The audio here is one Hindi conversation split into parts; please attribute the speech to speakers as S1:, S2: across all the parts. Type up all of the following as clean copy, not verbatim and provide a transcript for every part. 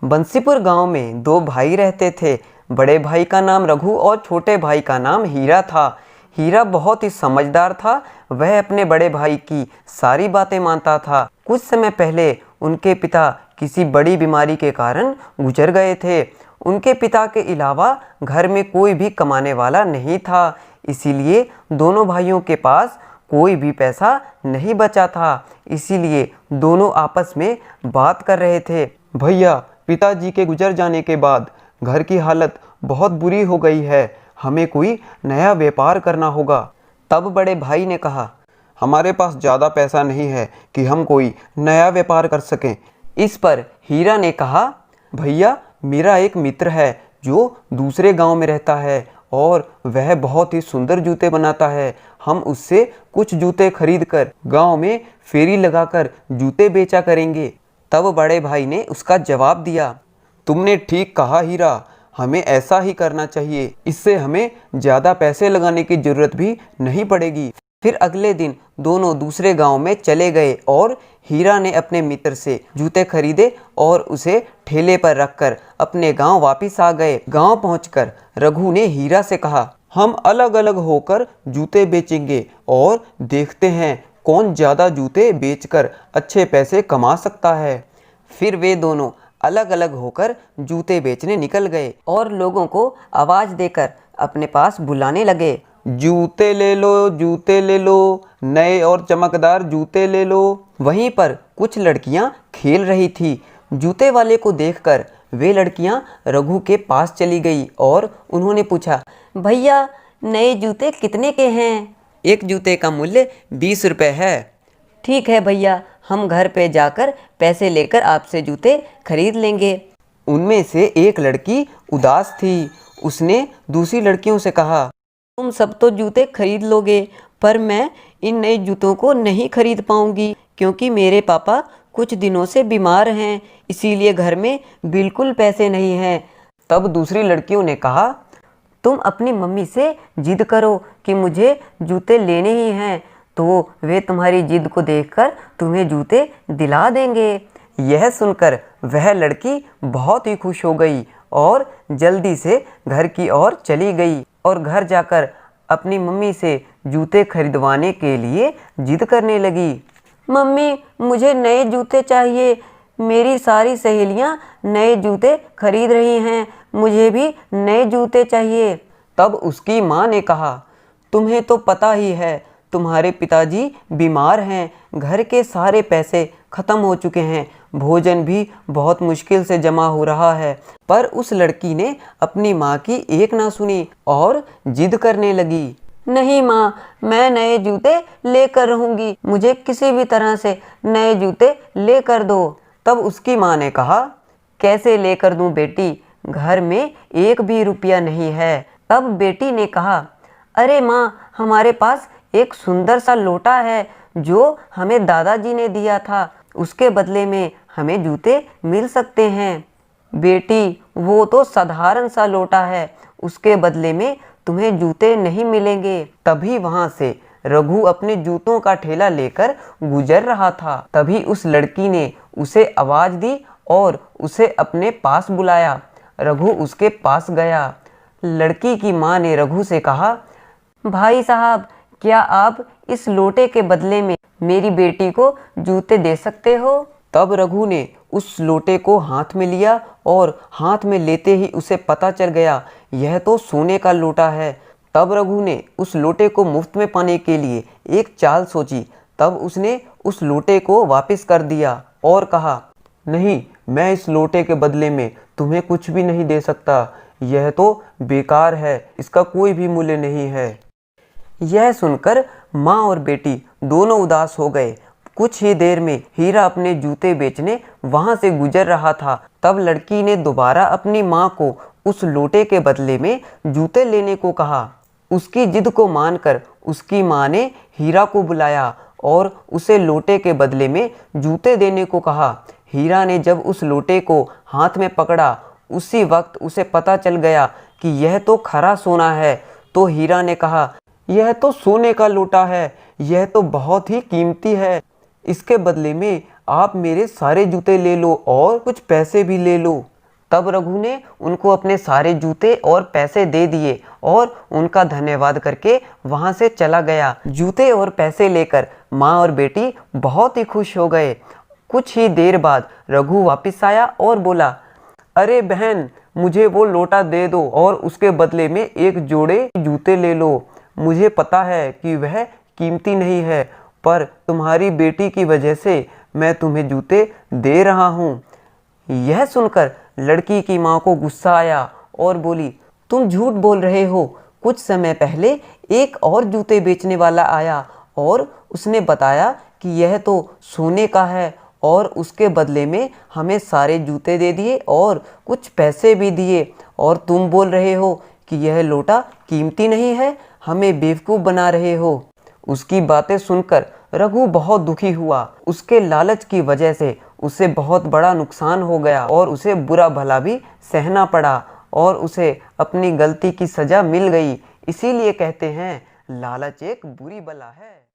S1: बंसीपुर गांव में दो भाई रहते थे। बड़े भाई का नाम रघु और छोटे भाई का नाम हीरा था। हीरा बहुत ही समझदार था। वह अपने बड़े भाई की सारी बातें मानता था। कुछ समय पहले उनके पिता किसी बड़ी बीमारी के कारण गुजर गए थे। उनके पिता के अलावा घर में कोई भी कमाने वाला नहीं था, इसीलिए दोनों भाइयों के पास कोई भी पैसा नहीं बचा था। इसीलिए दोनों आपस में बात कर रहे थे। भैया, पिताजी के गुजर जाने के बाद घर की हालत बहुत बुरी हो गई है, हमें कोई नया व्यापार करना होगा। तब बड़े भाई ने कहा, हमारे पास ज़्यादा पैसा नहीं है कि हम कोई नया व्यापार कर सकें। इस पर हीरा ने कहा, भैया, मेरा एक मित्र है जो दूसरे गांव में रहता है और वह बहुत ही सुंदर जूते बनाता है। हम उससे कुछ जूते खरीद कर गाँव में फेरी लगाकर जूते बेचा करेंगे। तब बड़े भाई ने उसका जवाब दिया, तुमने ठीक कहा हीरा, हमें ऐसा ही करना चाहिए। इससे हमें ज़्यादा पैसे लगाने की ज़रूरत भी नहीं पड़ेगी। फिर अगले दिन दोनों दूसरे गांव में चले गए और हीरा ने अपने मित्र से जूते खरीदे और उसे ठेले पर रखकर अपने गांव वापस आ गए। गांव पहुंचकर रघु ने हीरा से कहा, हम अलग अलग होकर जूते बेचेंगे और देखते हैं कौन ज़्यादा जूते बेचकर अच्छे पैसे कमा सकता है। फिर वे दोनों अलग अलग होकर जूते बेचने निकल गए और लोगों को आवाज़ देकर अपने पास बुलाने लगे, जूते ले लो, नए और चमकदार जूते ले लो। वहीं पर कुछ लड़कियां खेल रही थी। जूते वाले को देखकर वे लड़कियां रघु के पास चली गई और उन्होंने पूछा, भैया, नए जूते कितने के हैं? एक जूते का मूल्य 20 रुपये है। ठीक है भैया, हम घर पे जाकर पैसे लेकर आपसे जूते खरीद लेंगे। उनमें से एक लड़की उदास थी। उसने दूसरी लड़कियों से कहा, तुम सब तो जूते खरीद लोगे, पर मैं इन नए जूतों को नहीं खरीद पाऊंगी क्योंकि मेरे पापा कुछ दिनों से बीमार हैं, इसीलिए घर में बिल्कुल पैसे नहीं हैं। तब दूसरी लड़कियों ने कहा, तुम अपनी मम्मी से जिद करो कि मुझे जूते लेने ही हैं, तो वे तुम्हारी जिद को देखकर तुम्हें जूते दिला देंगे। यह सुनकर वह लड़की बहुत ही खुश हो गई और जल्दी से घर की ओर चली गई और घर जाकर अपनी मम्मी से जूते खरीदवाने के लिए जिद करने लगी। मम्मी, मुझे नए जूते चाहिए, मेरी सारी सहेलियां नए जूते खरीद रही हैं, मुझे भी नए जूते चाहिए। तब उसकी माँ ने कहा, तुम्हें तो पता ही है, तुम्हारे पिताजी बीमार हैं, घर के सारे पैसे ख़त्म हो चुके हैं, भोजन भी बहुत मुश्किल से जमा हो रहा है। पर उस लड़की ने अपनी माँ की एक ना सुनी और जिद करने लगी, नहीं माँ, मैं नए जूते लेकर रहूँगी, मुझे किसी भी तरह से नए जूते लेकर दो। तब उसकी माँ ने कहा, कैसे लेकर दूँ बेटी, घर में एक भी रुपया नहीं है। तब बेटी ने कहा, अरे माँ, हमारे पास एक सुंदर सा लोटा है जो हमें दादाजी ने दिया था, उसके बदले में हमें जूते मिल सकते हैं। बेटी, वो तो साधारण सा लोटा है, उसके बदले में तुम्हें जूते नहीं मिलेंगे। तभी वहाँ से रघु अपने जूतों का ठेला लेकर गुजर रहा था। तभी उस लड़की ने उसे आवाज़ दी और उसे अपने पास बुलाया। रघु उसके पास गया। लड़की की माँ ने रघु से कहा, भाई साहब, क्या आप इस लोटे के बदले में मेरी बेटी को जूते दे सकते हो? तब रघु ने उस लोटे को हाथ में लिया और हाथ में लेते ही उसे पता चल गया, यह तो सोने का लोटा है। तब रघु ने उस लोटे को मुफ्त में पाने के लिए एक चाल सोची। तब उसने उस लोटे को वापस कर दिया और कहा, नहीं, मैं इस लोटे के बदले में तुम्हें कुछ भी नहीं दे सकता, यह तो बेकार है, इसका कोई भी मूल्य नहीं है। यह सुनकर माँ और बेटी दोनों उदास हो गए। कुछ ही देर में हीरा अपने जूते बेचने वहाँ से गुजर रहा था। तब लड़की ने दोबारा अपनी माँ को उस लोटे के बदले में जूते लेने को कहा। उसकी जिद को मानकर उसकी माँ ने हीरा को बुलाया और उसे लोटे के बदले में जूते देने को कहा। हीरा ने जब उस लोटे को हाथ में पकड़ा, उसी वक्त उसे पता चल गया कि यह तो खरा सोना है। तो हीरा ने कहा, यह तो सोने का लोटा है, यह तो बहुत ही कीमती है, इसके बदले में आप मेरे सारे जूते ले लो और कुछ पैसे भी ले लो। तब रघु ने उनको अपने सारे जूते और पैसे दे दिए और उनका धन्यवाद करके वहाँ से चला गया। जूते और पैसे लेकर माँ और बेटी बहुत ही खुश हो गए। कुछ ही देर बाद रघु वापस आया और बोला, अरे बहन, मुझे वो लोटा दे दो और उसके बदले में एक जोड़े जूते ले लो। मुझे पता है कि वह कीमती नहीं है, पर तुम्हारी बेटी की वजह से मैं तुम्हें जूते दे रहा हूँ। यह सुनकर लड़की की माँ को गुस्सा आया और बोली, तुम झूठ बोल रहे हो। कुछ समय पहले एक और जूते बेचने वाला आया और उसने बताया कि यह तो सोने का है और उसके बदले में हमें सारे जूते दे दिए और कुछ पैसे भी दिए, और तुम बोल रहे हो कि यह लोटा कीमती नहीं है, हमें बेवकूफ़ बना रहे हो। उसकी बातें सुनकर रघु बहुत दुखी हुआ। उसके लालच की वजह से उसे बहुत बड़ा नुकसान हो गया और उसे बुरा भला भी सहना पड़ा और उसे अपनी गलती की सजा मिल गई। इसीलिए कहते हैं, लालच एक बुरी बला है।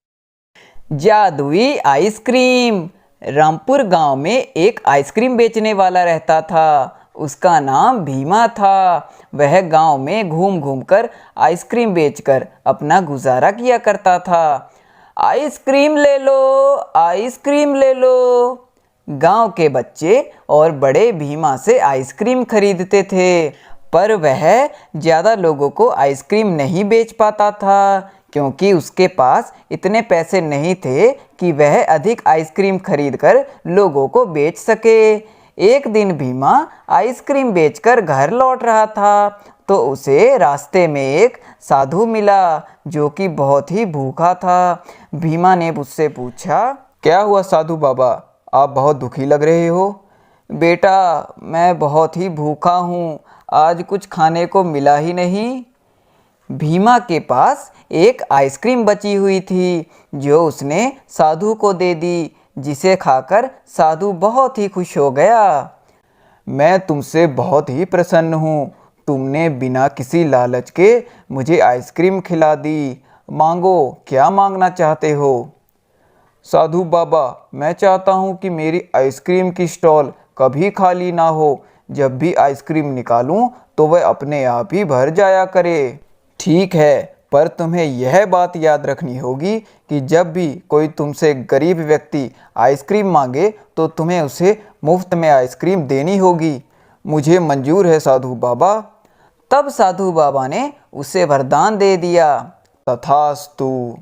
S2: जादुई आइसक्रीम। रामपुर गांव में एक आइसक्रीम बेचने वाला रहता था। उसका नाम भीमा था। वह गांव में घूम घूम कर आइसक्रीम बेचकर अपना गुजारा किया करता था। आइसक्रीम ले लो, आइसक्रीम ले लो। गांव के बच्चे और बड़े भीमा से आइसक्रीम खरीदते थे, पर वह ज़्यादा लोगों को आइसक्रीम नहीं बेच पाता था, क्योंकि उसके पास इतने पैसे नहीं थे कि वह अधिक आइसक्रीम खरीदकर लोगों को बेच सके। एक दिन भीमा आइसक्रीम बेचकर घर लौट रहा था, तो उसे रास्ते में एक साधु मिला जो कि बहुत ही भूखा था। भीमा ने उससे पूछा,
S3: क्या हुआ साधु बाबा, आप बहुत दुखी लग रहे हो?
S2: बेटा, मैं बहुत ही भूखा हूँ, आज कुछ खाने को मिला ही नहीं। भीमा के पास एक आइसक्रीम बची हुई थी जो उसने साधु को दे दी, जिसे खाकर साधु बहुत ही खुश हो गया।
S3: मैं तुमसे बहुत ही प्रसन्न हूँ। तुमने बिना किसी लालच के मुझे आइसक्रीम खिला दी। मांगो, क्या मांगना चाहते हो? साधु बाबा, मैं चाहता हूँ कि मेरी आइसक्रीम की स्टॉल कभी खाली ना हो। जब भी आइसक्रीम निकालूं तो वह अपने आप ही भर जाया करे। ठीक है, पर तुम्हें यह बात याद रखनी होगी कि जब भी कोई तुमसे गरीब व्यक्ति आइसक्रीम मांगे तो तुम्हें उसे मुफ्त में आइसक्रीम देनी होगी। मुझे मंजूर है साधु बाबा।
S2: तब साधु बाबा ने उसे वरदान दे दिया।
S3: तथास्तु।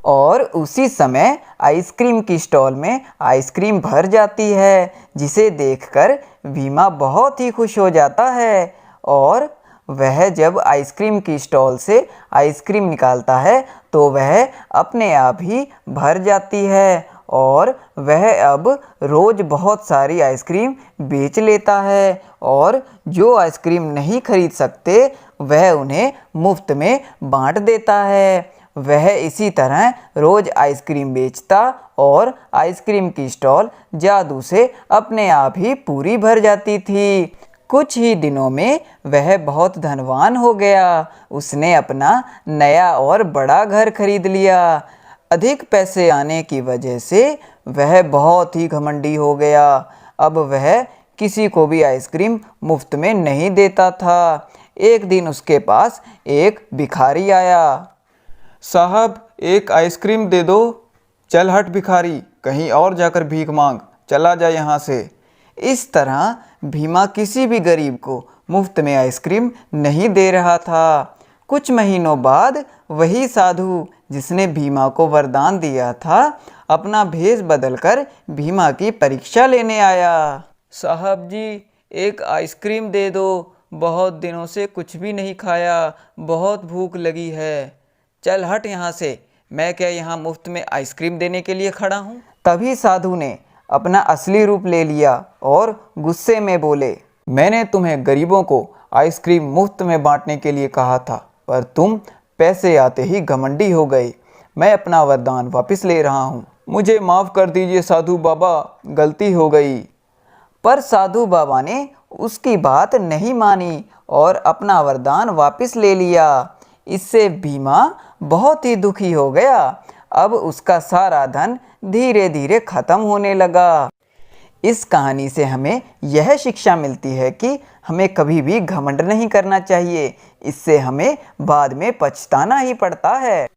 S2: और उसी समय आइसक्रीम की स्टॉल में आइसक्रीम भर जाती है, जिसे देखकर भीमा बहुत ही खुश हो जाता है। और वह जब आइसक्रीम की स्टॉल से आइसक्रीम निकालता है तो वह अपने आप ही भर जाती है, और वह अब रोज़ बहुत सारी आइसक्रीम बेच लेता है, और जो आइसक्रीम नहीं खरीद सकते वह उन्हें मुफ्त में बांट देता है। वह इसी तरह रोज़ आइसक्रीम बेचता और आइसक्रीम की स्टॉल जादू से अपने आप ही पूरी भर जाती थी। कुछ ही दिनों में वह बहुत धनवान हो गया। उसने अपना नया और बड़ा घर खरीद लिया। अधिक पैसे आने की वजह से वह बहुत ही घमंडी हो गया। अब वह किसी को भी आइसक्रीम मुफ्त में नहीं देता था। एक दिन उसके पास एक भिखारी आया।
S3: साहब, एक आइसक्रीम दे दो। चल हट भिखारी, कहीं और जाकर भीख मांग, चला जा यहाँ से।
S2: इस तरह भीमा किसी भी गरीब को मुफ्त में आइसक्रीम नहीं दे रहा था। कुछ महीनों बाद वही साधु जिसने भीमा को वरदान दिया था, अपना भेष बदलकर भीमा की परीक्षा लेने आया।
S4: साहब जी, एक आइसक्रीम दे दो, बहुत दिनों से कुछ भी नहीं खाया, बहुत भूख लगी है। चल हट यहाँ से, मैं क्या यहाँ मुफ्त में आइसक्रीम देने के लिए खड़ा हूँ?
S2: तभी साधु ने अपना असली रूप ले लिया और गुस्से में बोले,
S3: मैंने तुम्हें गरीबों को आइसक्रीम मुफ्त में बांटने के लिए कहा था, पर तुम पैसे आते ही घमंडी हो गए। मैं अपना वरदान वापस ले रहा हूँ। मुझे माफ़ कर दीजिए साधु बाबा, गलती हो गई।
S2: पर साधु बाबा ने उसकी बात नहीं मानी और अपना वरदान वापस ले लिया। इससे भीमा बहुत ही दुखी हो गया। अब उसका सारा धन धीरे धीरे खत्म होने लगा। इस कहानी से हमें यह शिक्षा मिलती है कि हमें कभी भी घमंड नहीं करना चाहिए, इससे हमें बाद में पछताना ही पड़ता है।